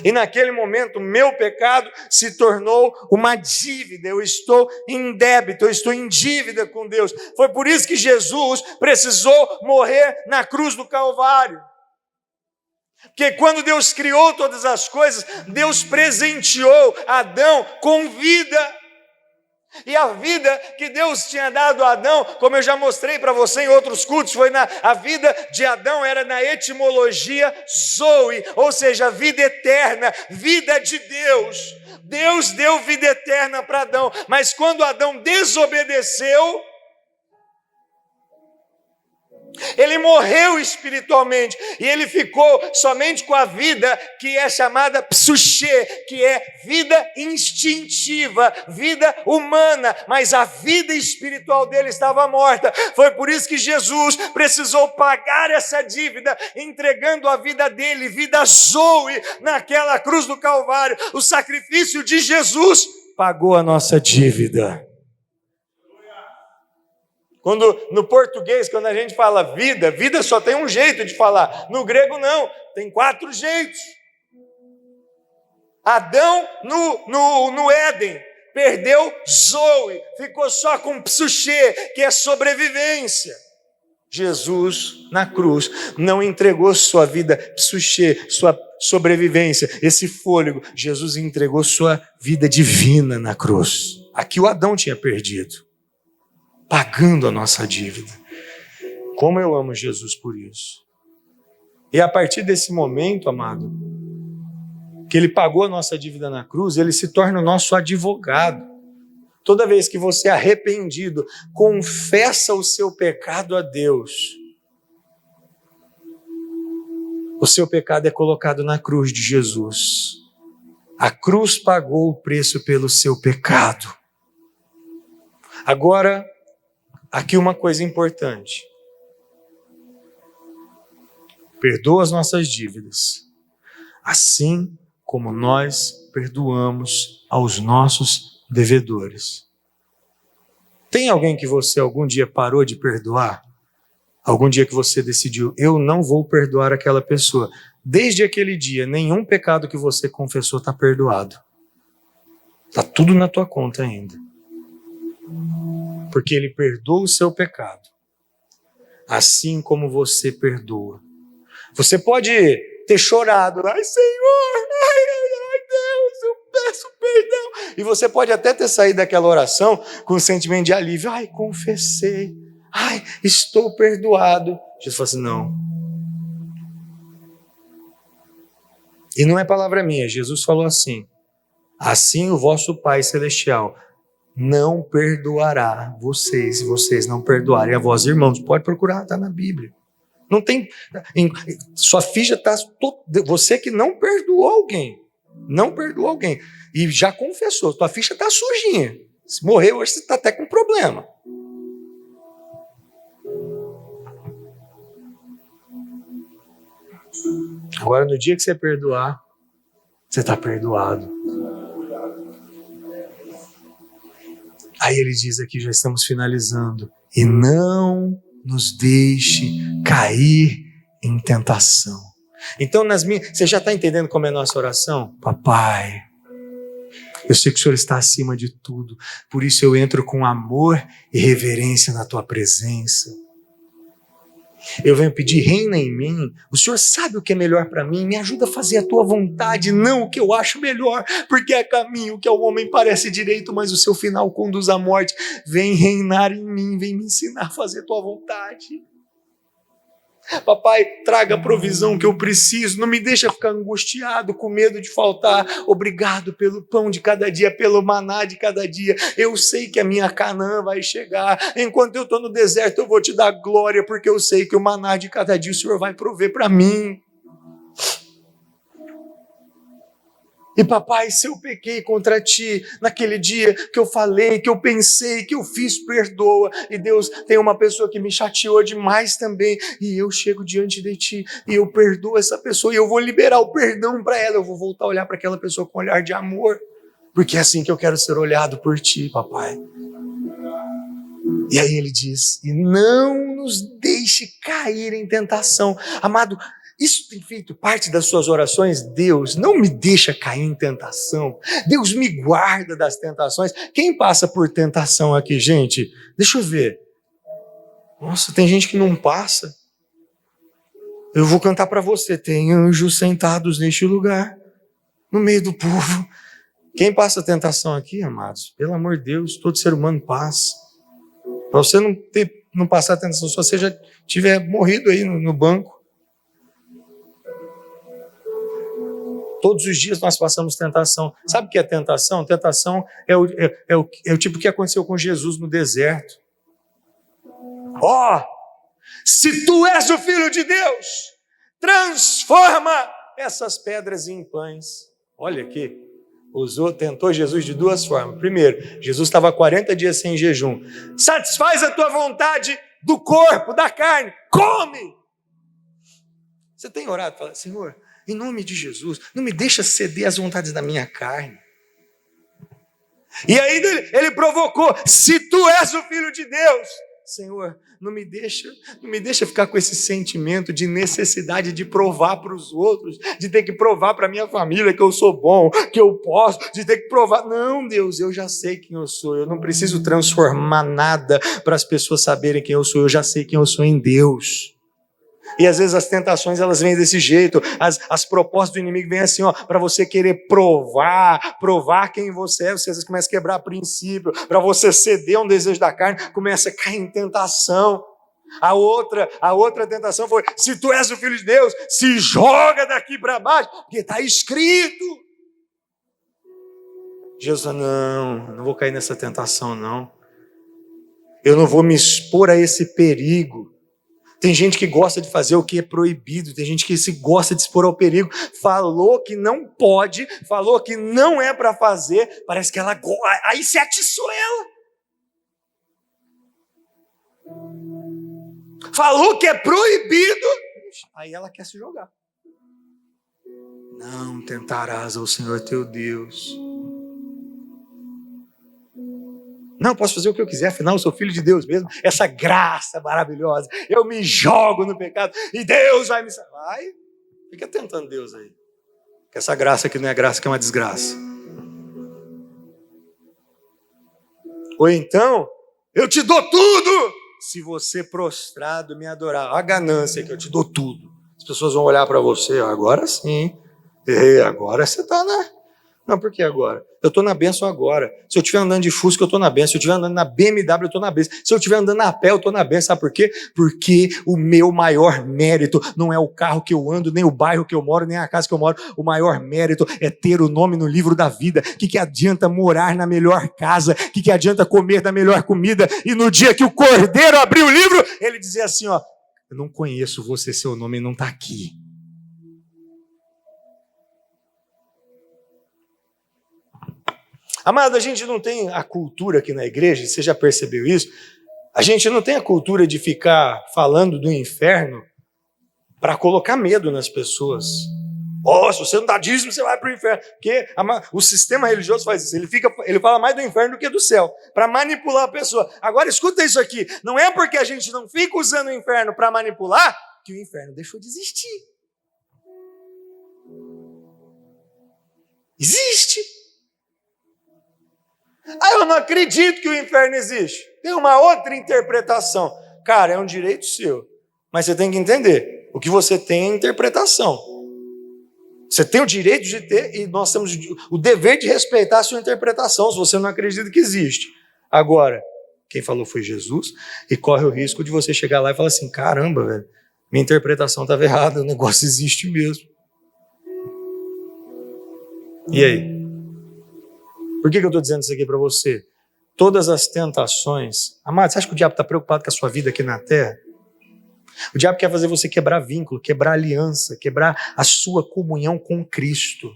E naquele momento, meu pecado se tornou uma dívida. Eu estou em débito, eu estou em dívida com Deus. Foi por isso que Jesus precisou morrer na cruz do Calvário. Porque quando Deus criou todas as coisas, Deus presenteou Adão com vida. E a vida que Deus tinha dado a Adão, como eu já mostrei para você em outros cultos, a vida de Adão era na etimologia Zoe, ou seja, vida eterna, vida de Deus. Deus deu vida eterna para Adão, mas quando Adão desobedeceu, ele morreu espiritualmente e ele ficou somente com a vida que é chamada psuché, que é vida instintiva, vida humana, mas a vida espiritual dele estava morta. Foi por isso que Jesus precisou pagar essa dívida, entregando a vida dele, vida zoe, naquela cruz do Calvário. O sacrifício de Jesus pagou a nossa dívida. No português, quando a gente fala vida, vida só tem um jeito de falar. No grego não, tem 4 jeitos. Adão no Éden perdeu Zoe, ficou só com psuxê, que é sobrevivência. Jesus, na cruz, não entregou sua vida psuxê, sua sobrevivência, esse fôlego. Jesus entregou sua vida divina na cruz. Aqui o Adão tinha perdido, pagando a nossa dívida. Como eu amo Jesus por isso. E a partir desse momento, amado, que ele pagou a nossa dívida na cruz, ele se torna o nosso advogado. Toda vez que você é arrependido, confessa o seu pecado a Deus, o seu pecado é colocado na cruz de Jesus. A cruz pagou o preço pelo seu pecado. Agora, aqui uma coisa importante. Perdoa as nossas dívidas, assim como nós perdoamos aos nossos devedores. Tem alguém que você algum dia parou de perdoar? Algum dia que você decidiu, eu não vou perdoar aquela pessoa. Desde aquele dia, nenhum pecado que você confessou está perdoado. Está tudo na tua conta ainda. Porque ele perdoa o seu pecado, assim como você perdoa. Você pode ter chorado, ai Senhor, ai Deus, eu peço perdão. E você pode até ter saído daquela oração com um sentimento de alívio, ai, confessei, ai, estou perdoado. Jesus falou assim, não. E não é palavra minha, Jesus falou assim, assim o vosso Pai Celestial não perdoará vocês, se vocês não perdoarem a vós, irmãos. Pode procurar, está na Bíblia. Não tem, sua ficha está, você que não perdoou alguém, e já confessou, sua ficha está sujinha. Se morrer hoje, você está até com problema. Agora, no dia que você perdoar, você está perdoado. Aí ele diz aqui, já estamos finalizando, e não nos deixe cair em tentação. Então, você já está entendendo como é a nossa oração? Papai, eu sei que o Senhor está acima de tudo, por isso eu entro com amor e reverência na tua presença. Eu venho pedir, reina em mim. O Senhor sabe o que é melhor para mim. Me ajuda a fazer a tua vontade, não o que eu acho melhor, porque é caminho que ao homem parece direito, mas o seu final conduz à morte. Vem reinar em mim, vem me ensinar a fazer a tua vontade. Papai, traga a provisão que eu preciso, não me deixa ficar angustiado, com medo de faltar. Obrigado pelo pão de cada dia, pelo maná de cada dia. Eu sei que a minha Canaã vai chegar. Enquanto eu estou no deserto, eu vou te dar glória, porque eu sei que o maná de cada dia o Senhor vai prover para mim. E papai, se eu pequei contra ti naquele dia que eu falei, que eu pensei, que eu fiz, perdoa. E Deus, tem uma pessoa que me chateou demais também, e eu chego diante de ti, e eu perdoo essa pessoa, e eu vou liberar o perdão para ela, eu vou voltar a olhar para aquela pessoa com um olhar de amor, porque é assim que eu quero ser olhado por ti, papai. E aí ele diz, e não nos deixe cair em tentação. Amado, isso tem feito parte das suas orações? Deus, não me deixa cair em tentação. Deus me guarda das tentações. Quem passa por tentação aqui, gente? Deixa eu ver. Nossa, tem gente que não passa. Eu vou cantar para você. Tem anjos sentados neste lugar, no meio do povo. Quem passa tentação aqui, amados? Pelo amor de Deus, todo ser humano passa. Para você não passar tentação, se você já tiver morrido aí no banco. Todos os dias nós passamos tentação. Sabe o que é tentação? Tentação é o tipo que aconteceu com Jesus no deserto. Se tu és o Filho de Deus, transforma essas pedras em pães. Olha aqui, tentou Jesus de duas formas. Primeiro, Jesus estava 40 dias sem jejum. Satisfaz a tua vontade do corpo, da carne, come! Você tem orado e falado, Senhor, em nome de Jesus, não me deixa ceder às vontades da minha carne. E ainda ele provocou, se tu és o Filho de Deus, Senhor, não me deixa ficar com esse sentimento de necessidade de provar para os outros, de ter que provar para a minha família que eu sou bom, que eu posso, de ter que provar. Não, Deus, eu já sei quem eu sou, eu não preciso transformar nada para as pessoas saberem quem eu sou, eu já sei quem eu sou em Deus. E às vezes as tentações elas vêm desse jeito, as propostas do inimigo vêm assim, para você querer provar quem você é, você às vezes começa a quebrar princípio, para você ceder a um desejo da carne, começa a cair em tentação. A outra tentação foi, se tu és o Filho de Deus, se joga daqui para baixo, porque está escrito. Jesus falou, não vou cair nessa tentação não, eu não vou me expor a esse perigo. Tem gente que gosta de fazer o que é proibido, tem gente que gosta de expor ao perigo, falou que não pode, falou que não é para fazer, parece que ela gosta, aí se atiçou ela. Falou que é proibido, aí ela quer se jogar. Não tentarás ao Senhor teu Deus. Não, posso fazer o que eu quiser, afinal eu sou filho de Deus mesmo. Essa graça maravilhosa, eu me jogo no pecado e Deus vai me salvar. Vai, fica tentando Deus aí. Que essa graça aqui não é graça, que é uma desgraça. Ou então, eu te dou tudo se você prostrado me adorar. A ganância que eu te dou tudo. As pessoas vão olhar para você, agora sim. Agora você está na... Não, por que agora? Eu estou na bênção agora. Se eu estiver andando de Fusca, eu estou na bênção. Se eu estiver andando na BMW, eu estou na bênção. Se eu estiver andando a pé, eu estou na bênção. Sabe por quê? Porque o meu maior mérito não é o carro que eu ando, nem o bairro que eu moro, nem a casa que eu moro. O maior mérito é ter o nome no livro da vida. O que adianta morar na melhor casa? O que adianta comer da melhor comida? E no dia que o Cordeiro abriu o livro, ele dizia assim, eu não conheço você, seu nome não está aqui. Amado, a gente não tem a cultura aqui na igreja, você já percebeu isso? A gente não tem a cultura de ficar falando do inferno para colocar medo nas pessoas. Se você não dá dízimo, você vai para o inferno. Porque o sistema religioso faz isso, ele fala mais do inferno do que do céu, para manipular a pessoa. Agora escuta isso aqui, não é porque a gente não fica usando o inferno para manipular, que o inferno deixou de existir. Existe. Eu não acredito que o inferno existe. Tem uma outra interpretação. Cara, é um direito seu. Mas você tem que entender, o que você tem é interpretação. Você tem o direito de ter, e nós temos o dever de respeitar a sua interpretação, se você não acredita que existe. Agora, quem falou foi Jesus, e corre o risco de você chegar lá e falar assim, caramba, velho, minha interpretação estava errada, o negócio existe mesmo. E aí? Por que eu estou dizendo isso aqui para você? Todas as tentações... Amado, você acha que o diabo está preocupado com a sua vida aqui na terra? O diabo quer fazer você quebrar vínculo, quebrar aliança, quebrar a sua comunhão com Cristo.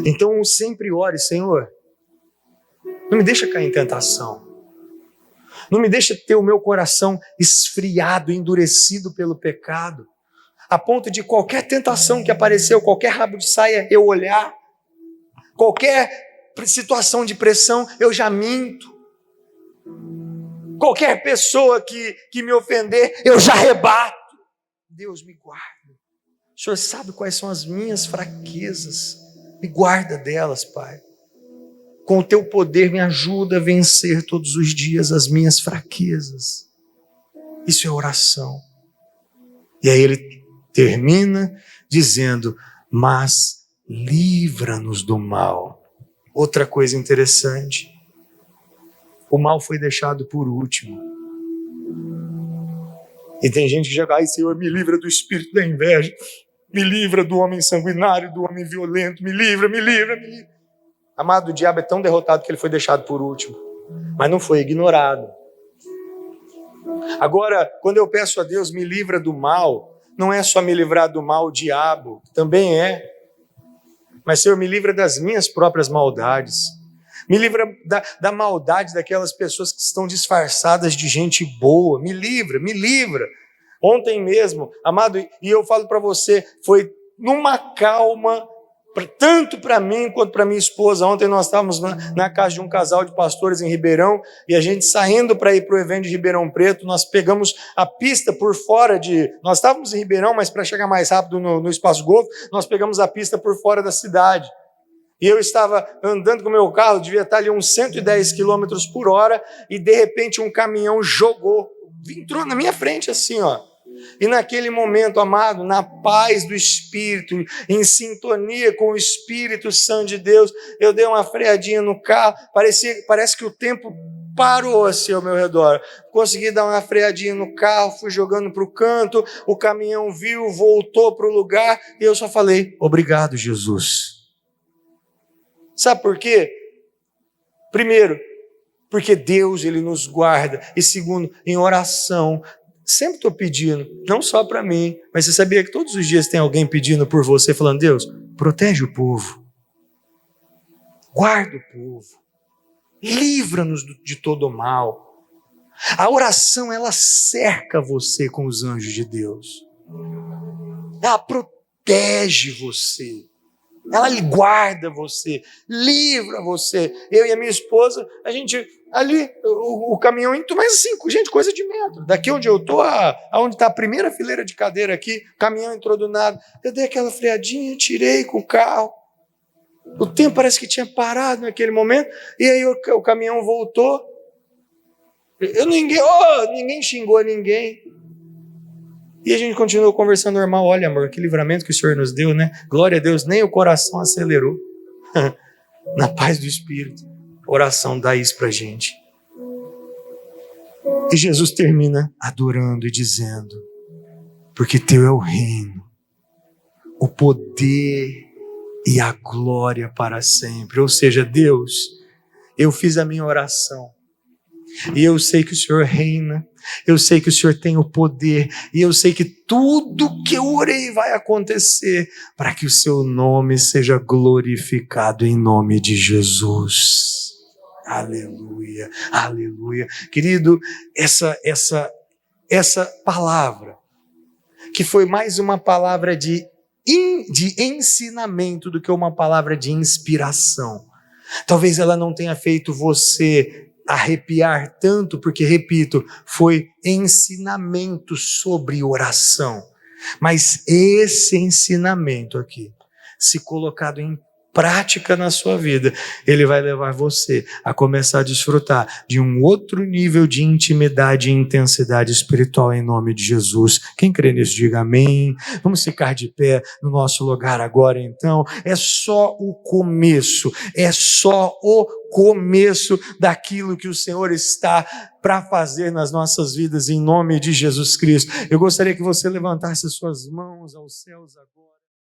Então sempre ore, Senhor, não me deixa cair em tentação. Não me deixa ter o meu coração esfriado, endurecido pelo pecado. A ponto de qualquer tentação que apareceu, qualquer rabo de saia, eu olhar, qualquer situação de pressão, eu já minto. Qualquer pessoa que me ofender, eu já rebato. Deus, me guarda. O Senhor sabe quais são as minhas fraquezas. Me guarda delas, Pai. Com o teu poder, me ajuda a vencer todos os dias as minhas fraquezas. Isso é oração. E aí ele termina dizendo, mas livra-nos do mal. Outra coisa interessante, o mal foi deixado por último. E tem gente que já vai, Senhor, me livra do espírito da inveja, me livra do homem sanguinário, do homem violento, me livra. Amado, o diabo é tão derrotado que ele foi deixado por último, mas não foi ignorado. Agora, quando eu peço a Deus, me livra do mal, não é só me livrar do mal, o diabo também é. Mas, Senhor, me livra das minhas próprias maldades. Me livra da maldade daquelas pessoas que estão disfarçadas de gente boa. Me livra. Ontem mesmo, amado, e eu falo para você, foi numa calma tanto para mim quanto para minha esposa. Ontem nós estávamos na casa de um casal de pastores em Ribeirão, e a gente saindo para ir para o evento de Ribeirão Preto, nós pegamos a pista por fora nós estávamos em Ribeirão, mas para chegar mais rápido no Espaço Golfo, nós pegamos a pista por fora da cidade. E eu estava andando com o meu carro, devia estar ali uns 110 quilômetros por hora, e de repente um caminhão entrou na minha frente assim, ó. E naquele momento, amado, na paz do Espírito, em sintonia com o Espírito Santo de Deus, eu dei uma freadinha no carro, parece que o tempo parou assim ao meu redor. Consegui dar uma freadinha no carro, fui jogando para o canto, o caminhão viu, voltou para o lugar, e eu só falei, obrigado, Jesus. Sabe por quê? Primeiro, porque Deus, Ele nos guarda. E segundo, em oração, sempre estou pedindo, não só para mim, mas você sabia que todos os dias tem alguém pedindo por você, falando, Deus, protege o povo, guarda o povo, livra-nos de todo o mal. A oração, ela cerca você com os anjos de Deus. Ela protege você. Ela guarda você, livra você. Eu e a minha esposa, a gente ali, o caminhão entrou, mas assim, gente, coisa de metro. Daqui onde eu estou, aonde está a primeira fileira de cadeira aqui, o caminhão entrou do nada. Eu dei aquela freadinha, tirei com o carro. O tempo parece que tinha parado naquele momento. E aí o caminhão voltou. Ninguém xingou ninguém. E a gente continuou conversando normal. Olha, amor, que livramento que o Senhor nos deu, né? Glória a Deus, nem o coração acelerou. Na paz do Espírito. Oração dá isso pra gente. E Jesus termina adorando e dizendo, porque teu é o reino, o poder e a glória para sempre. Ou seja, Deus, eu fiz a minha oração. E eu sei que o Senhor reina, eu sei que o Senhor tem o poder, e eu sei que tudo que eu orei vai acontecer para que o seu nome seja glorificado em nome de Jesus. Aleluia, aleluia. Querido, essa palavra, que foi mais uma palavra de ensinamento do que uma palavra de inspiração. Talvez ela não tenha feito você arrepiar tanto, porque, repito, foi ensinamento sobre oração. Mas esse ensinamento aqui, se colocado em prática na sua vida, ele vai levar você a começar a desfrutar de um outro nível de intimidade e intensidade espiritual em nome de Jesus. Quem crê nisso, diga amém. Vamos ficar de pé no nosso lugar agora, então. É só o começo, daquilo que o Senhor está para fazer nas nossas vidas em nome de Jesus Cristo. Eu gostaria que você levantasse suas mãos aos céus agora.